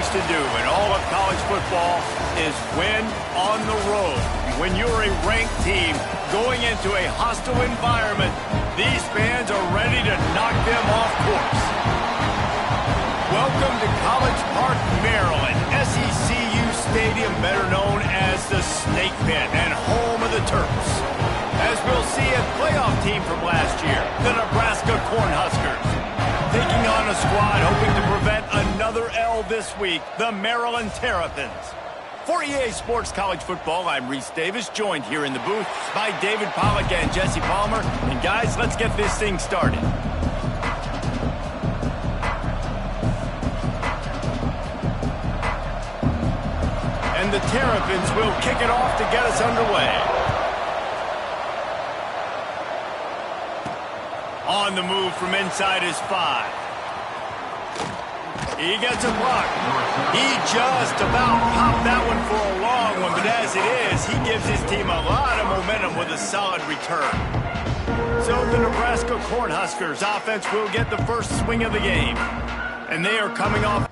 things to do in all of college football is win on the road. When you're a ranked team going into a hostile environment, these fans are ready to knock them off course. Welcome to College Park, Maryland, SECU Stadium, better known as the Snake Pit and home of the Terps. As we'll see, a playoff team from last year, the Nebraska Cornhuskers. Taking on a squad hoping to prevent another L this week, the Maryland Terrapins. For EA Sports College Football, I'm Reese Davis, joined here in the booth by David Pollack and Jesse Palmer. And guys, let's get this thing started. And the Terrapins will kick it off to get us underway. On the move from inside his 5. He gets a block. He just about popped that one for a long one, but as it is, he gives his team a lot of momentum with a solid return. So the Nebraska Cornhuskers offense will get the first swing of the game. And they are coming off.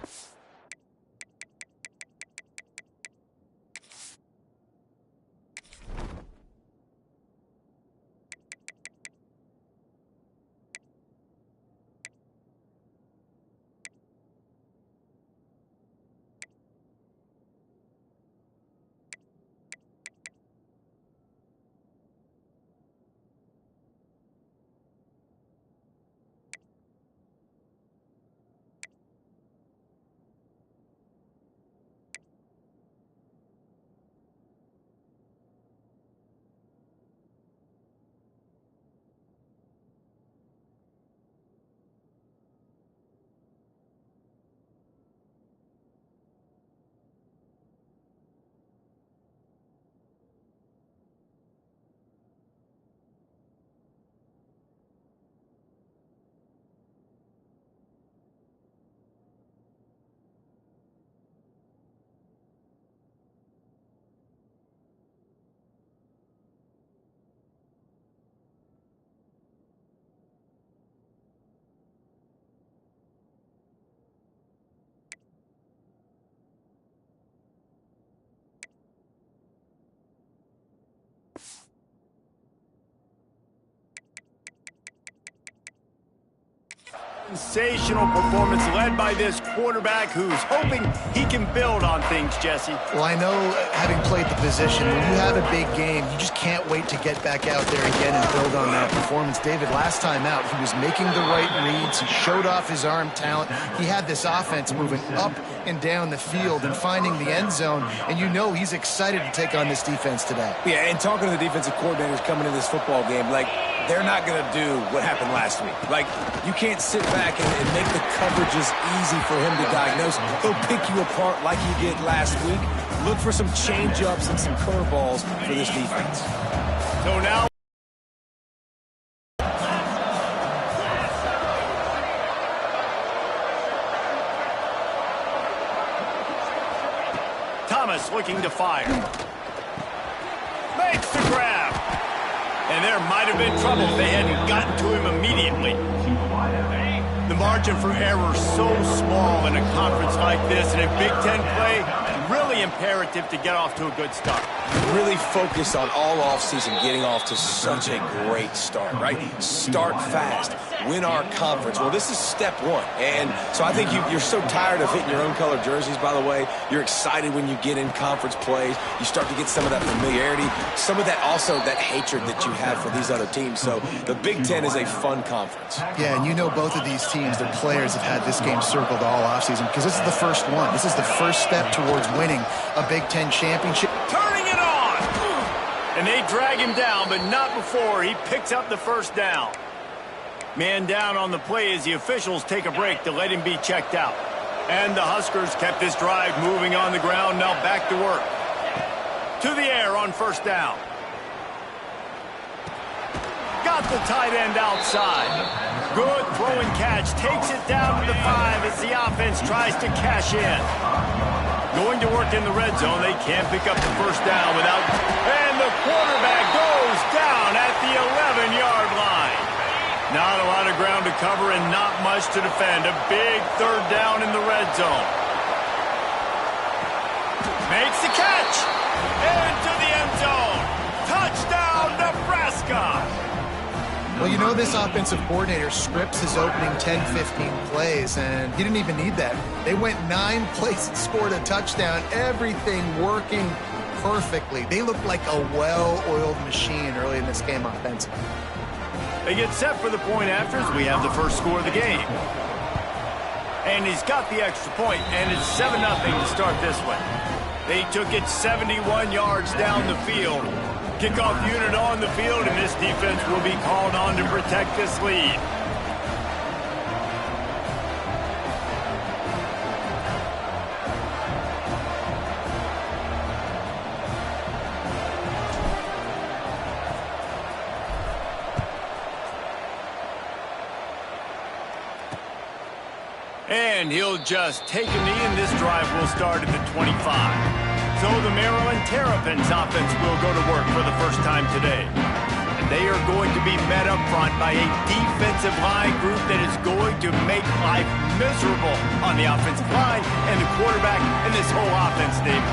Sensational performance led by this quarterback who's hoping he can build on things, Jesse. Well, I know, having played the position, when you have a big game, you just can't wait to get back out there again and build on that performance. David, last time out, he was making the right reads. He showed off his arm talent. He had this offense moving up and down the field and finding the end zone, and you know he's excited to take on this defense today. Yeah, and talking to the defensive coordinators coming into this football game, like, they're not going to do what happened last week. Like, you can't sit back and make the coverages easy for him to diagnose. He'll pick you apart like he did last week. Look for some change-ups and some curveballs for this defense. So now Thomas looking to fire. Makes the grab. And there might have been trouble if they hadn't gotten to him immediately. The margin for error so small in a conference like this, and in Big Ten play, really imperative to get off to a good start. Really focus on all offseason getting off to such a great start, right? Start fast. Win our conference. Well, this is step one. And so I think you're so tired of hitting your own color jerseys, by the way. You're excited when you get in conference plays. You start to get some of that familiarity, some of that also that hatred that you have for these other teams. So the Big Ten is a fun conference. Yeah, and you know both of these teams, their players have had this game circled all offseason because this is the first one. This is the first step towards winning a Big Ten championship. Turning it on! And they drag him down, but not before he picks up the first down. Man down on the play as the officials take a break to let him be checked out. And the Huskers kept this drive moving on the ground, now back to work. To the air on first down. Got the tight end outside. Good throw and catch. Takes it down to the 5 as the offense tries to cash in. Going to work in the red zone. They can't pick up the first down without... And the quarterback goes down at the 11-yard line. Not a lot of ground to cover and not much to defend. A big third down in the red zone. into the end zone. Touchdown, Nebraska. Well, you know this offensive coordinator scripts his opening 10-15 plays, and he didn't even need that. They went 9 plays and scored a touchdown, everything working perfectly. They looked like a well-oiled machine early in this game offensively. They get set for the point after as we have the first score of the game. And he's got the extra point, and it's 7-0 to start this one. They took it 71 yards down the field. Kickoff unit on the field, and this defense will be called on to protect this lead. And he'll just take a knee, and this drive will start at the 25. So the Maryland Terrapins offense will go to work for the first time today. And they are going to be met up front by a defensive line group that is going to make life miserable on the offensive line and the quarterback and this whole offense, Dave.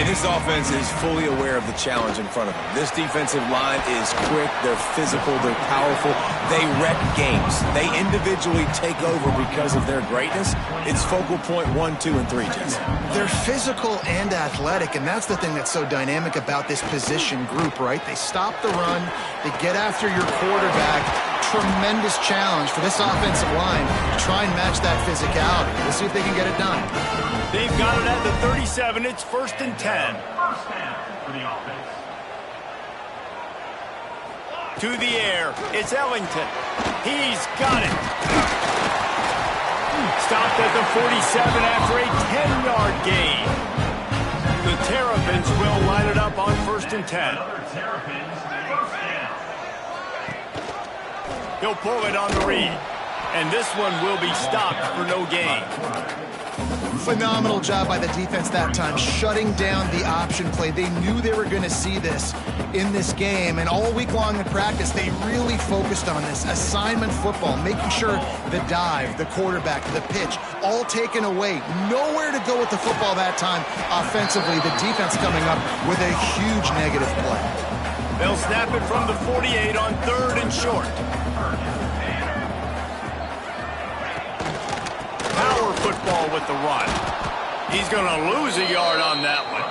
And this offense is fully aware of the challenge in front of them. This defensive line is quick, they're physical, they're powerful, they wreck games. They individually take over because of their greatness. It's focal point 1, 2, and 3, Jesse. They're physical and athletic, and that's the thing that's so dynamic about this position group, right? They stop the run, they get after your quarterback. Tremendous challenge for this offensive line to try and match that physicality. We'll see if they can get it done. They've got it at the 37. It's 1st and 10. For the offense. To the air, it's Ellington. He's got it. Stopped at the 47 after a 10-yard gain. The Terrapins will line it up on 1st and 10. He'll pull it on the read. And this one will be stopped for no gain. Phenomenal job by the defense that time, shutting down the option play. They knew they were going to see this in this game, and all week long in practice, they really focused on this assignment football, making sure the dive, the quarterback, the pitch, all taken away. Nowhere to go with the football that time offensively. The defense coming up with a huge negative play. They'll snap it from the 48 on 3rd and short. Power football with the run. He's going to lose a yard on that one.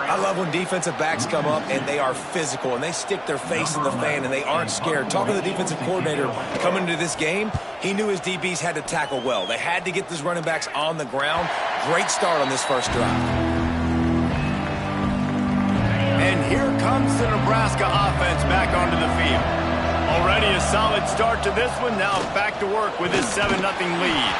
I love when defensive backs come up and they are physical and they stick their face in the fan and they aren't scared. Talking to the defensive coordinator coming into this game, he knew his DBs had to tackle well. They had to get these running backs on the ground. Great start on this first drive. And here comes the Nebraska offense back onto the field. Already a solid start to this one. Now back to work with his 7-0 lead.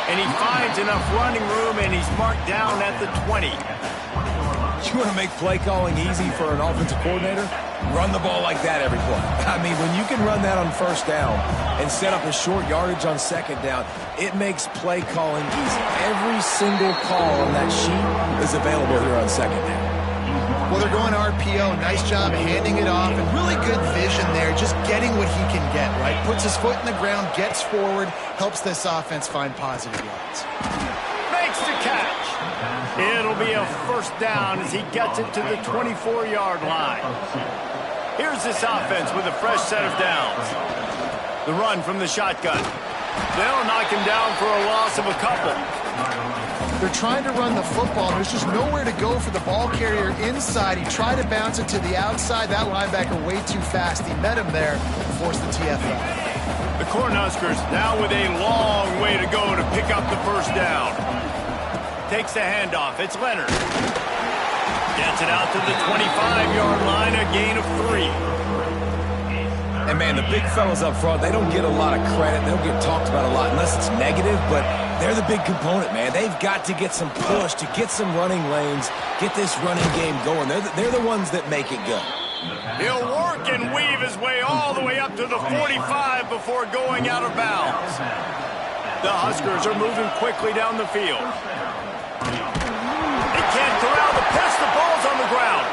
And he finds enough running room, and he's marked down at the 20. You want to make play calling easy for an offensive coordinator? Run the ball like that every play. I mean, when you can run that on 1st down and set up a short yardage on 2nd down, it makes play calling easy. Every single call on that sheet is available here on 2nd down. Well, they're going RPO. Nice job handing it off, and really good vision there, just getting what he can get, right? Puts his foot in the ground, gets forward, helps this offense find positive yards. Makes the catch. It'll be a 1st down as he gets it to the 24-yard line. Here's this offense with a fresh set of downs. The run from the shotgun. They'll knock him down for a loss of a couple. They're trying to run the football. There's just nowhere to go for the ball carrier inside. He tried to bounce it to the outside. That linebacker way too fast. He met him there and forced the TFL. The Cornhuskers now with a long way to go to pick up the 1st down. Takes the handoff. It's Leonard. Gets it out to the 25-yard line, a gain of 3. And, man, the big fellas up front, they don't get a lot of credit. They don't get talked about a lot unless it's negative, but they're the big component, man. They've got to get some push, to get some running lanes, get this running game going. They're the ones that make it go. He'll work and weave his way all the way up to the 45 before going out of bounds. The Huskers are moving quickly down the field. They can't corral the pitch. The ball's on the ground.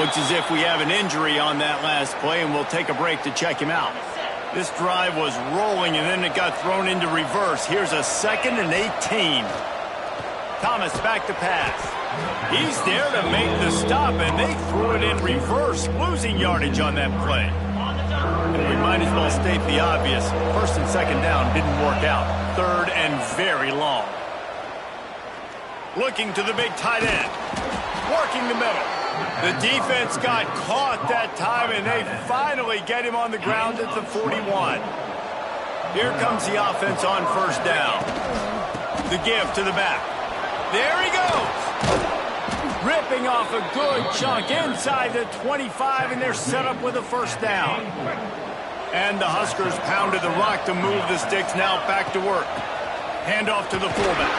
Looks as if we have an injury on that last play, and we'll take a break to check him out. This drive was rolling, and then it got thrown into reverse. Here's a 2nd and 18. Thomas back to pass. He's there to make the stop, and they threw it in reverse, losing yardage on that play. And we might as well state the obvious. First and second down didn't work out. Third and very long. Looking to the big tight end. Working the middle. The defense got caught that time, and they finally get him on the ground at the 41. Here comes the offense on first down. The give to the back. There he goes. Ripping off a good chunk inside the 25, and they're set up with a first down. And the Huskers pounded the rock to move the sticks, now back to work. Handoff to the fullback.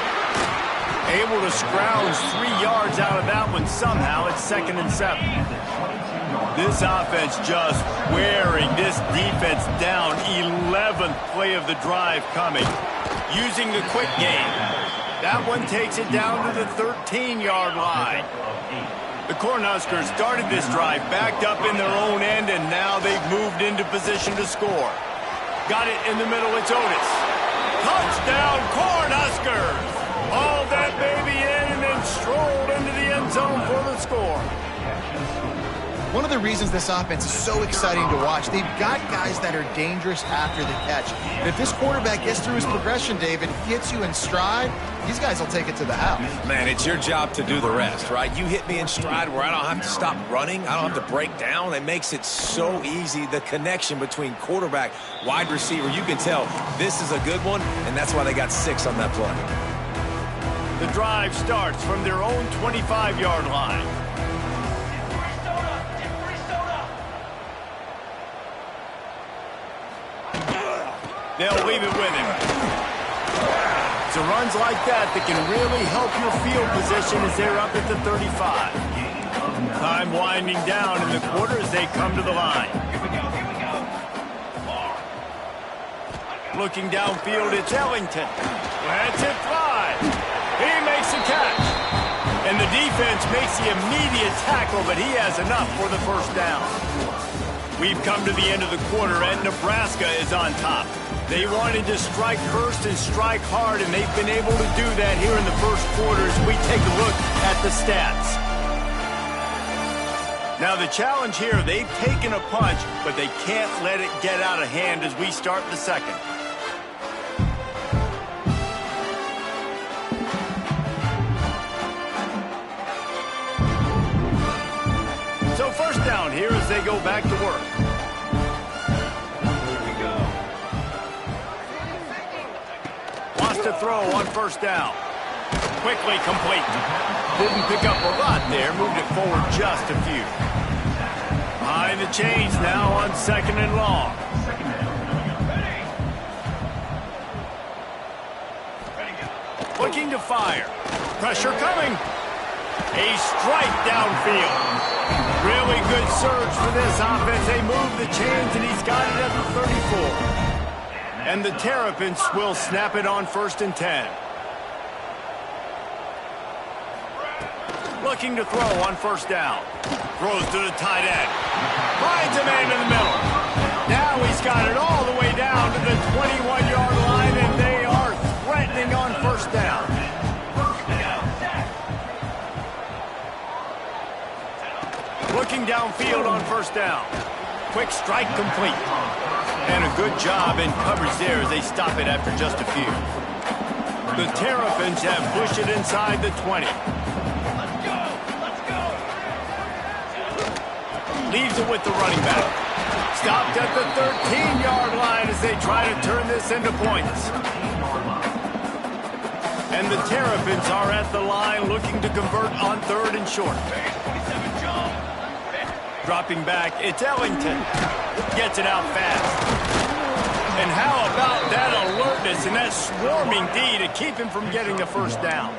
Able to scrounge 3 yards out of that one somehow. It's 2nd and 7. This offense just wearing this defense down. 11th play of the drive coming. Using the quick game. That one takes it down to the 13-yard line. The Cornhuskers started this drive backed up in their own end, and now they've moved into position to score. Got it in the middle. It's Otis. Touchdown, Cornhuskers! Hauled that baby in and then strolled into the end zone for the score. One of the reasons this offense is so exciting to watch, they've got guys that are dangerous after the catch. And if this quarterback gets through his progression, David, gets you in stride, these guys will take it to the house. Man, it's your job to do the rest, right? You hit me in stride where I don't have to stop running. I don't have to break down. It makes it so easy. The connection between quarterback, wide receiver, you can tell this is a good one, and that's why they got 6 on that play. The drive starts from their own 25-yard line. They'll leave it with him. It's runs like that can really help your field position as they're up at the 35. Time winding down in the quarter as they come to the line. Looking downfield, it's Ellington. Lets it fly. He makes the catch. And the defense makes the immediate tackle, but he has enough for the first down. We've come to the end of the quarter, and Nebraska is on top. They wanted to strike first and strike hard, and they've been able to do that here in the first quarter as we take a look at the stats. Now the challenge here, they've taken a punch, but they can't let it get out of hand as we start the second. So first down here as they go back to work. Wants to throw on first down. Quickly complete. Didn't pick up a lot there. Moved it forward just a few. Behind the chains now on 2nd and long. Looking to fire. Pressure coming. A strike downfield. Really good surge for this offense. They move the chains, and he's got it at the 34. And the Terrapins will snap it on 1st and 10. Looking to throw on first down. Throws to the tight end. Finds a man in the middle. Now he's got it all the way down to the 21-yard line, and they are threatening on first down. Looking downfield on first down. Quick strike complete. And a good job in coverage there as they stop it after just a few. The Terrapins have pushed it inside the 20. Leaves it with the running back. Stopped at the 13-yard line as they try to turn this into points. And the Terrapins are at the line looking to convert on 3rd and short. Dropping back, it's Ellington. Gets it out fast. And how about that alertness and that swarming D to keep him from getting the first down?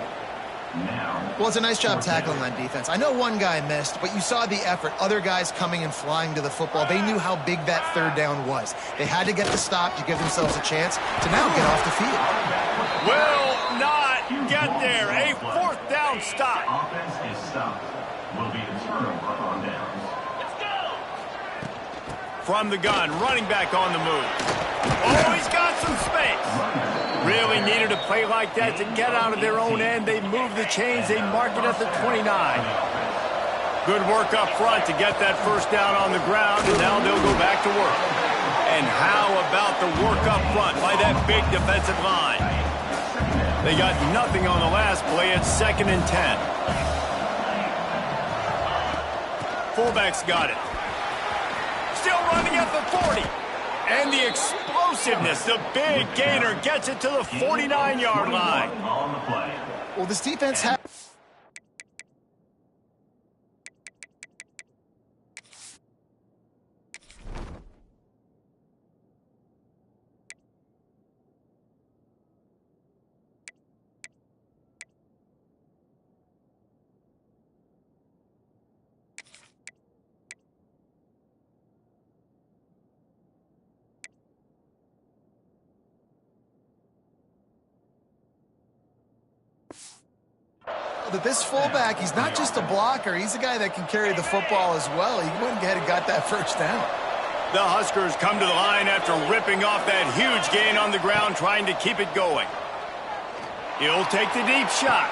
Well, it's a nice job tackling on defense. I know one guy missed, but you saw the effort. Other guys coming and flying to the football. They knew how big that 3rd down was. They had to get the stop to give themselves a chance to now get off the field. Will not get there. A 4th down stop. Offense is stopped. Will be a turnover on downs. From the gun, running back on the move. Oh, he's got some space. Really needed a play like that to get out of their own end. They move the chains. They mark it at the 29. Good work up front to get that first down on the ground, and now they'll go back to work. And how about the work up front by that big defensive line? They got nothing on the last play. It's 2nd and 10. Fullback's got it. Still running at the 40. And the explosiveness, the big gainer gets it to the 49-yard line. On the play. Well, this defense has... that this fullback, he's not just a blocker, he's a guy that can carry the football as well. He went ahead and got that first down. The Huskers come to the line after ripping off that huge gain on the ground, trying to keep it going. He'll take the deep shot.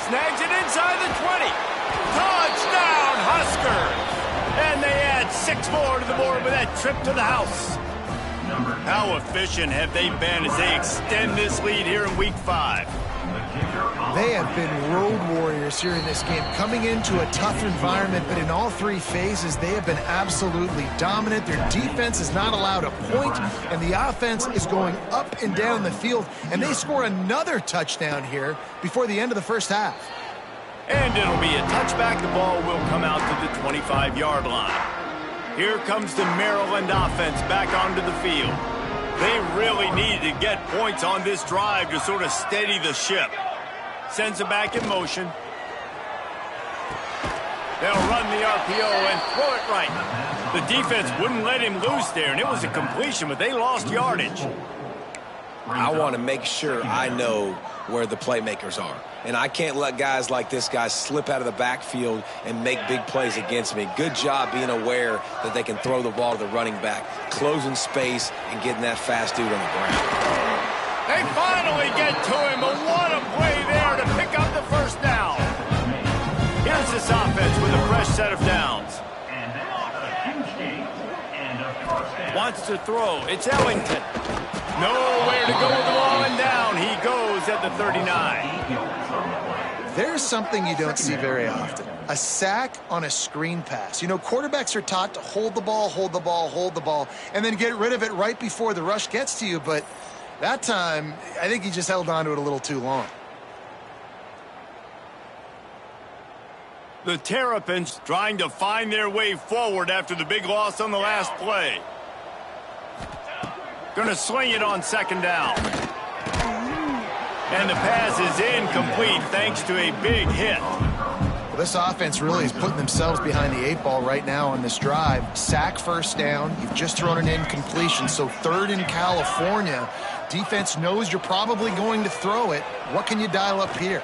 Snags it inside the 20. Touchdown, Huskers! And they add 6 more to the board with that trip to the house. How efficient have they been as they extend this lead here in Week 5? They have been road warriors here in this game, coming into a tough environment, but in all 3 phases, they have been absolutely dominant. Their defense is not allowed a point, and the offense is going up and down the field, and they score another touchdown here before the end of the first half. And it'll be a touchback. The ball will come out to the 25-yard line. Here comes the Maryland offense back onto the field. They really needed to get points on this drive to sort of steady the ship. Sends it back in motion. They'll run the RPO and throw it right. The defense wouldn't let him loose there, and it was a completion, but they lost yardage. I want to make sure I know where the playmakers are. And I can't let guys like this guy slip out of the backfield and make big plays against me. Good job being aware that they can throw the ball to the running back, closing space and getting that fast dude on the ground. They finally get to him, but what a play there to pick up the first down. Here's this offense with a fresh set of downs. Wants to throw. It's Ellington. Nowhere to go with the ball, and down he goes at the 39. There's something you don't see very often. A sack on a screen pass. You know, quarterbacks are taught to hold the ball, hold the ball, hold the ball, and then get rid of it right before the rush gets to you, but that time, I think he just held on to it a little too long. The Terrapins trying to find their way forward after the big loss on the last play. Gonna swing it on 2nd down. And the pass is incomplete thanks to a big hit. Well, this offense really is putting themselves behind the 8 ball right now on this drive. Sack first down. You've just thrown an incompletion, so 3rd in California. Defense knows you're probably going to throw it. What can you dial up here?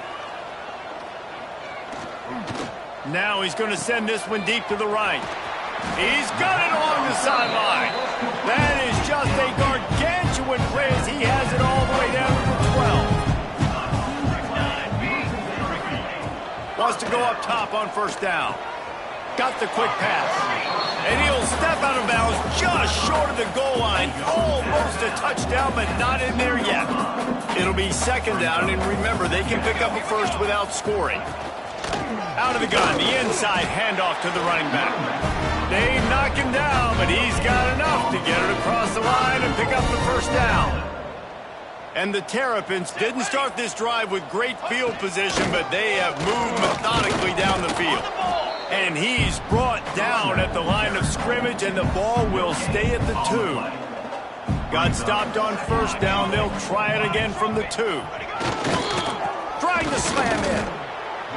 Now he's going to send this one deep to the right. He's got it along the sideline. That is just a gargantuan play as he has it all the way down to the 12. Wants to go up top on first down. Got the quick pass. And he'll step out of bounds just short of the goal line. Almost a touchdown, but not in there yet. It'll be 2nd down, and remember, they can pick up a first without scoring. Out of the gun, the inside handoff to the running back. They knock him down, but he's got enough to get it across the line and pick up the first down. And the Terrapins didn't start this drive with great field position, but they have moved methodically down the field. And he's brought down at the line of scrimmage, and the ball will stay at the 2. Got stopped on first down. They'll try it again from the 2. Trying to slam in.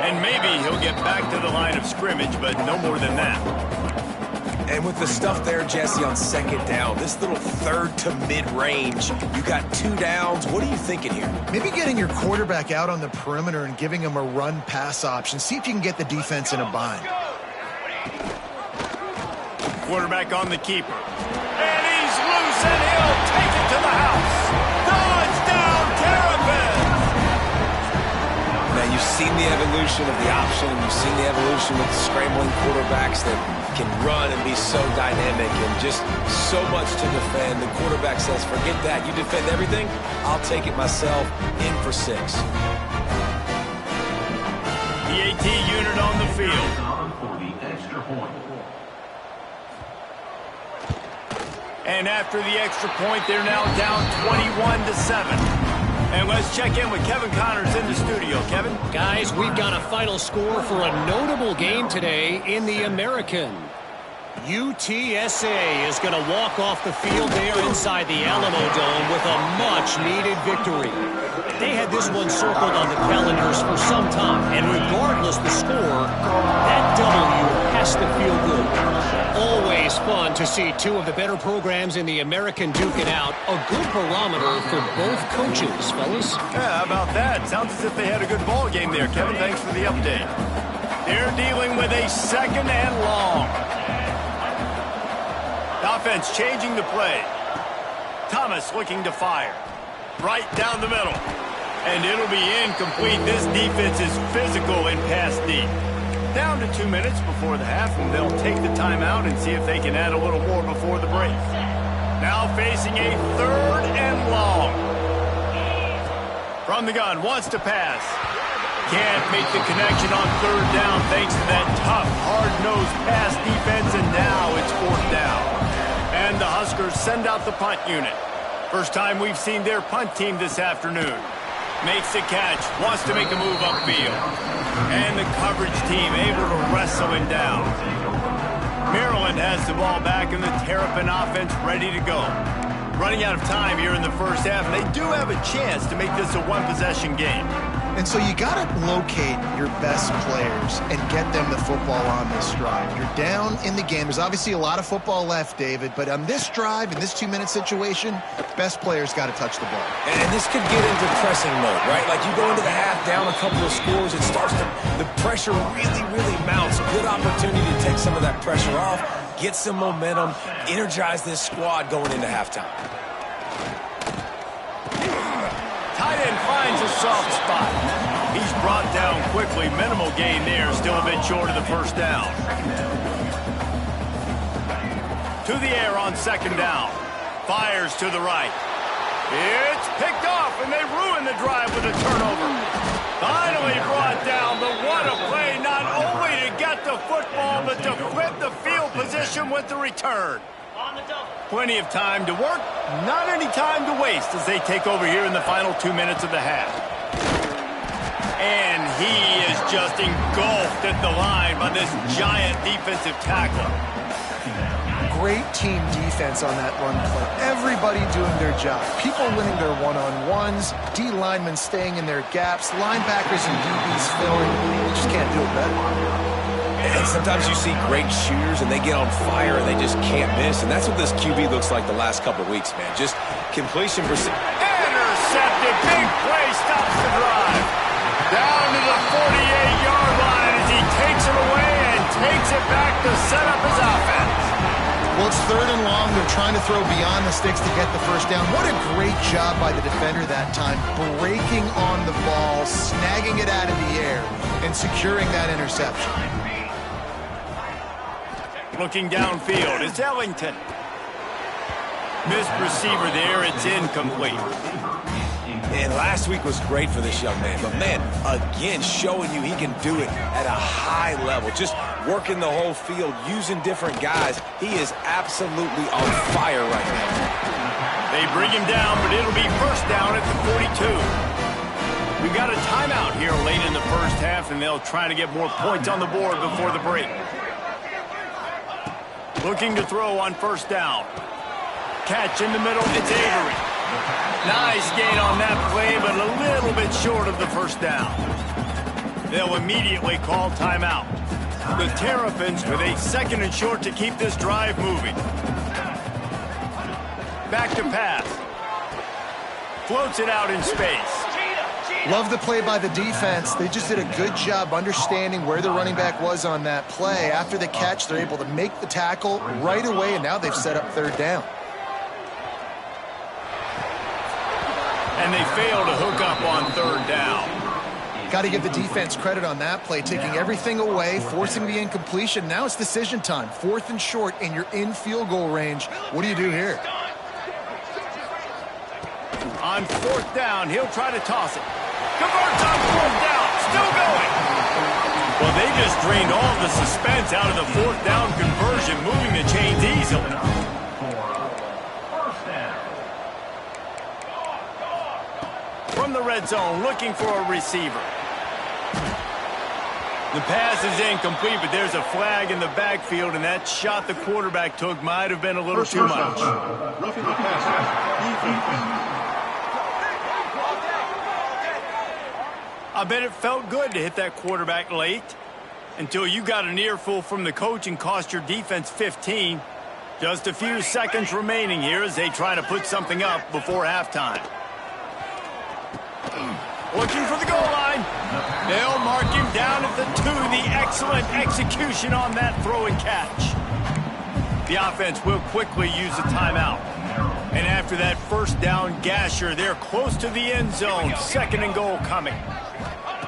And maybe he'll get back to the line of scrimmage, but no more than that. And with the stuff there, Jesse, on 2nd down, this little 3rd to mid-range, you got 2 downs. What are you thinking here? Maybe getting your quarterback out on the perimeter and giving him a run-pass option. See if you can get the defense in a bind. Quarterback on the keeper. And he's loose, and he'll take it to the house. Touchdown, you've seen the evolution of the option, and you've seen the evolution of scrambling quarterbacks that can run and be so dynamic and just so much to defend. The quarterback says, forget that. You defend everything, I'll take it myself. In for 6. The AT unit on the field. For the extra point. And after the extra point, they're now down 21-7. And let's check in with Kevin Connors in the studio. Kevin? Guys, we've got a final score for a notable game today in the American. UTSA is going to walk off the field there inside the Alamo Dome with a much-needed victory. They had this one circled on the calendars for some time, and regardless the score, that W has to feel good. Always fun to see two of the better programs in the American duke it out. A good barometer for both coaches, fellas. Yeah, how about that? Sounds as if they had a good ball game there, Kevin. Thanks for the update. They're dealing with a 2nd and long. Offense changing the play. Thomas looking to fire. Right down the middle. And it'll be incomplete. This defense is physical in pass deep. Down to 2 minutes before the half, and they'll take the timeout and see if they can add a little more before the break. Now facing a 3rd and long. From the gun, wants to pass. Can't make the connection on 3rd down thanks to that tough, hard-nosed pass defense, and now it's 4th down. And the Huskers send out the punt unit. First time we've seen their punt team this afternoon. Makes the catch, wants to make a move upfield. And the coverage team able to wrestle him down. Maryland has the ball back and the Terrapin offense ready to go. Running out of time here in the first half, and they do have a chance to make this a one-possession game. And so you got to locate your best players and get them the football on this drive. You're down in the game. There's obviously a lot of football left, David, but on this drive, in this 2-minute situation, best players got to touch the ball. And this could get into pressing mode, right? Like you go into the half down a couple of scores, it starts to, the pressure really mounts. A good opportunity to take some of that pressure off, get some momentum, energize this squad going into halftime. Tight end finds a soft spot. He's brought down quickly. Minimal gain there. Still a bit short of the first down. To the air on 2nd down. Fires to the right. It's picked off, and they ruin the drive with a turnover. Finally brought down, but what a play. Not only to get the football, but to flip the field position with the return. Plenty of time to work, not any time to waste as they take over here in the final 2 minutes of the half. And he is just engulfed at the line by this giant defensive tackle. Great team defense on that run play. Everybody doing their job. People winning their one-on-ones, D linemen staying in their gaps, linebackers and DBs filling. You just can't do it better. And sometimes you see great shooters, and they get on fire, and they just can't miss. And that's what this QB looks like the last couple of weeks, man. Just completion percent. Intercepted. Big play stops the drive. Down to the 48-yard line as he takes it away and takes it back to set up his offense. Well, it's 3rd and long. They're trying to throw beyond the sticks to get the first down. What a great job by the defender that time, breaking on the ball, snagging it out of the air, and securing that interception. Looking downfield, it's Ellington. Missed receiver there, it's incomplete. And last week was great for this young man. But, man, again, showing you he can do it at a high level. Just working the whole field, using different guys. He is absolutely on fire right now. They bring him down, but it'll be first down at the 42. We've got a timeout here late in the first half, and they'll try to get more points on the board before the break. Looking to throw on 1st down. Catch in the middle, it's Avery. Nice gain on that play, but a little bit short of the first down. They'll immediately call timeout. The Terrapins with a 2nd and short to keep this drive moving. Back to pass. Floats it out in space. Love the play by the defense. They just did a good job understanding where the running back was on that play. After the catch, they're able to make the tackle right away, and now they've set up 3rd down. And they fail to hook up on 3rd down. Got to give the defense credit on that play, taking everything away, forcing the incompletion. Now it's decision time. 4th and short, and you're in field goal range. What do you do here? On 4th down, he'll try to toss it. Converts on 4th down. Still going. Well, they just drained all the suspense out of the 4th down conversion, moving the chains easily. From the red zone, looking for a receiver. The pass is incomplete, but there's a flag in the backfield, and that shot the quarterback took might have been a little too much. Roughing the passer. I bet it felt good to hit that quarterback late until you got an earful from the coach and cost your defense 15. Just a few seconds remaining here as they try to put something up before halftime. Looking for the goal line. They'll mark him down at the 2. The excellent execution on that throw and catch. The offense will quickly use a timeout. And after that 1st down gasher, they're close to the end zone. 2nd and goal coming.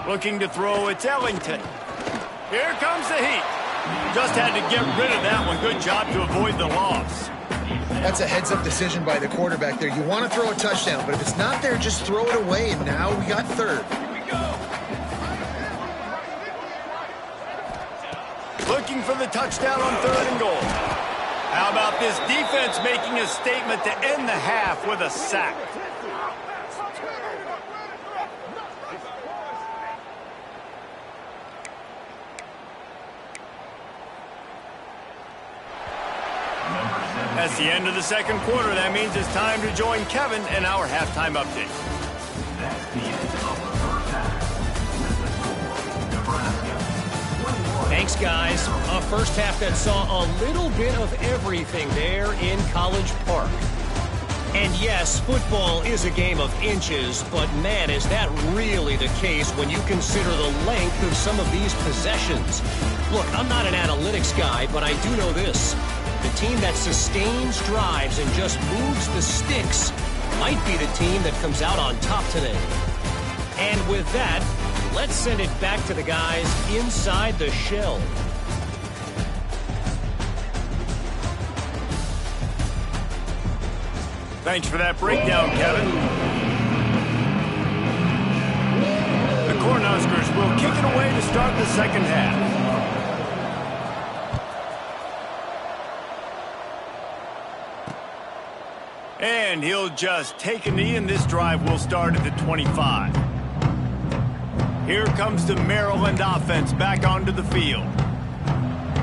Looking to throw, it's Ellington. Here comes the heat. Just had to get rid of that one. Good job to avoid the loss. That's a heads-up decision by the quarterback there. You want to throw a touchdown, but if it's not there, just throw it away, and now we got 3rd. Looking for the touchdown on 3rd and goal. How about this defense making a statement to end the half with a sack? That's the end of the 2nd quarter. That means it's time to join Kevin in our halftime update. That's the end of the first half. With the score, Nebraska 21. Thanks, guys. A first half that saw a little bit of everything there in College Park. And yes, football is a game of inches, but man, is that really the case when you consider the length of some of these possessions. Look, I'm not an analytics guy, but I do know this. The team that sustains drives and just moves the sticks might be the team that comes out on top today. And with that, let's send it back to the guys inside the shell. Thanks for that breakdown, Kevin. The Cornhuskers will kick it away to start the 2nd half. And he'll just take a knee, and this drive will start at the 25. Here comes the Maryland offense back onto the field.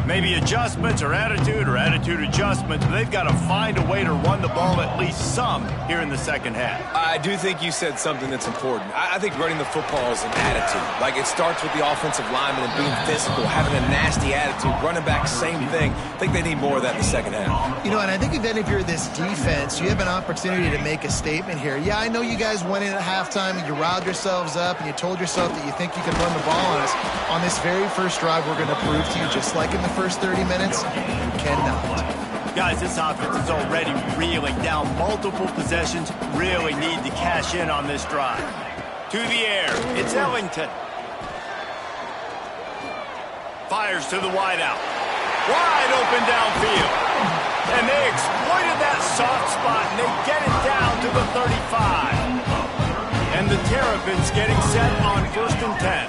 Maybe adjustments or attitude adjustments, but they've got to find a way to run the ball at least some here in the 2nd half. I do think you said something that's important. I think running the football is an attitude. Like, it starts with the offensive lineman and being physical, having a nasty attitude. Running back, same thing. I think they need more of that in the 2nd half. You know, and I think if you're this defense, you have an opportunity to make a statement here. Yeah, I know you guys went in at halftime and you riled yourselves up and you told yourself that you think you can run the ball on us. On this very first drive, we're going to prove to you, just like in the first 30 minutes, you cannot. Guys, this offense is already reeling down multiple possessions. Really need to cash in on this drive. To the air, it's Ellington. Fires to the wideout. Wide open downfield. And they exploited that soft spot, and they get it down to the 35. And the Terrapins getting set on 1st and 10.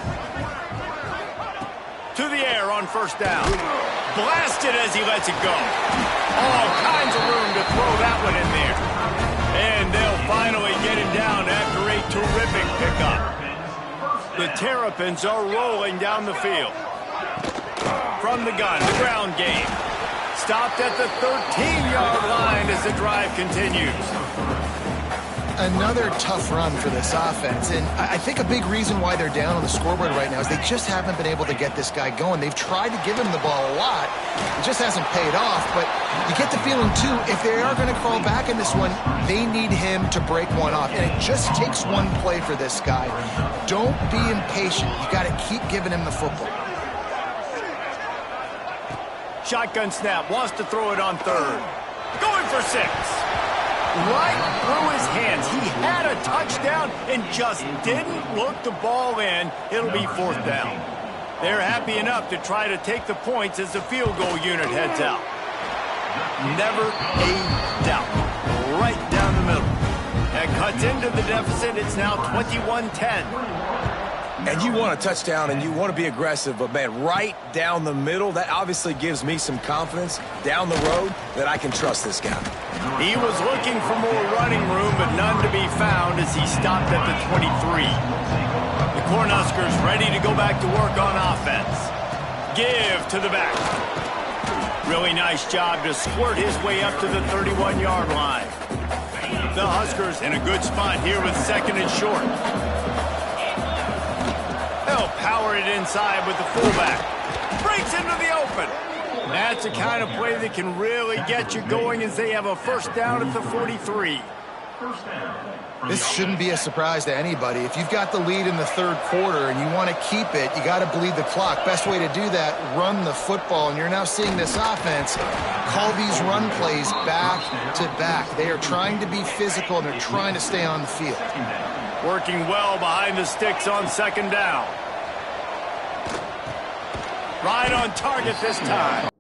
To the air on 1st down. Blasted as he lets it go. All kinds of room to throw that one in there. And they'll finally get him down after a terrific pickup. The Terrapins are rolling down the field. From the gun, the ground game. Stopped at the 13-yard line as the drive continues. Another tough run for this offense, and I think a big reason why they're down on the scoreboard right now is they just haven't been able to get this guy going. They've tried to give him the ball a lot. It just hasn't paid off, but you get the feeling, too, if they are going to crawl back in this one, they need him to break one off, and it just takes one play for this guy. Don't be impatient. You got to keep giving him the football. Shotgun snap, wants to throw it on 3rd. Going for 6. right through his hands. He had a touchdown and just didn't look the ball in. It'll be 4th down. They're happy enough to try to take the points as the field goal unit heads out. Never a doubt. Right down the middle. That cuts into the deficit. It's now 21-10. And you want a touchdown and you want to be aggressive, but, man, right down the middle, that obviously gives me some confidence down the road that I can trust this guy. He was looking for more running room, but none to be found as he stopped at the 23. The Cornhuskers ready to go back to work on offense. Give to the back. Really nice job to squirt his way up to the 31-yard line. The Huskers in a good spot here with 2nd and short. They'll power it inside with the fullback. Breaks into the open. That's the kind of play that can really get you going as they have a 1st down at the 43. This shouldn't be a surprise to anybody. If you've got the lead in the 3rd quarter and you want to keep it, you got to bleed the clock. Best way to do that, run the football. And you're now seeing this offense call these run plays back to back. They are trying to be physical and they're trying to stay on the field. Working well behind the sticks on 2nd down. Right on target this time.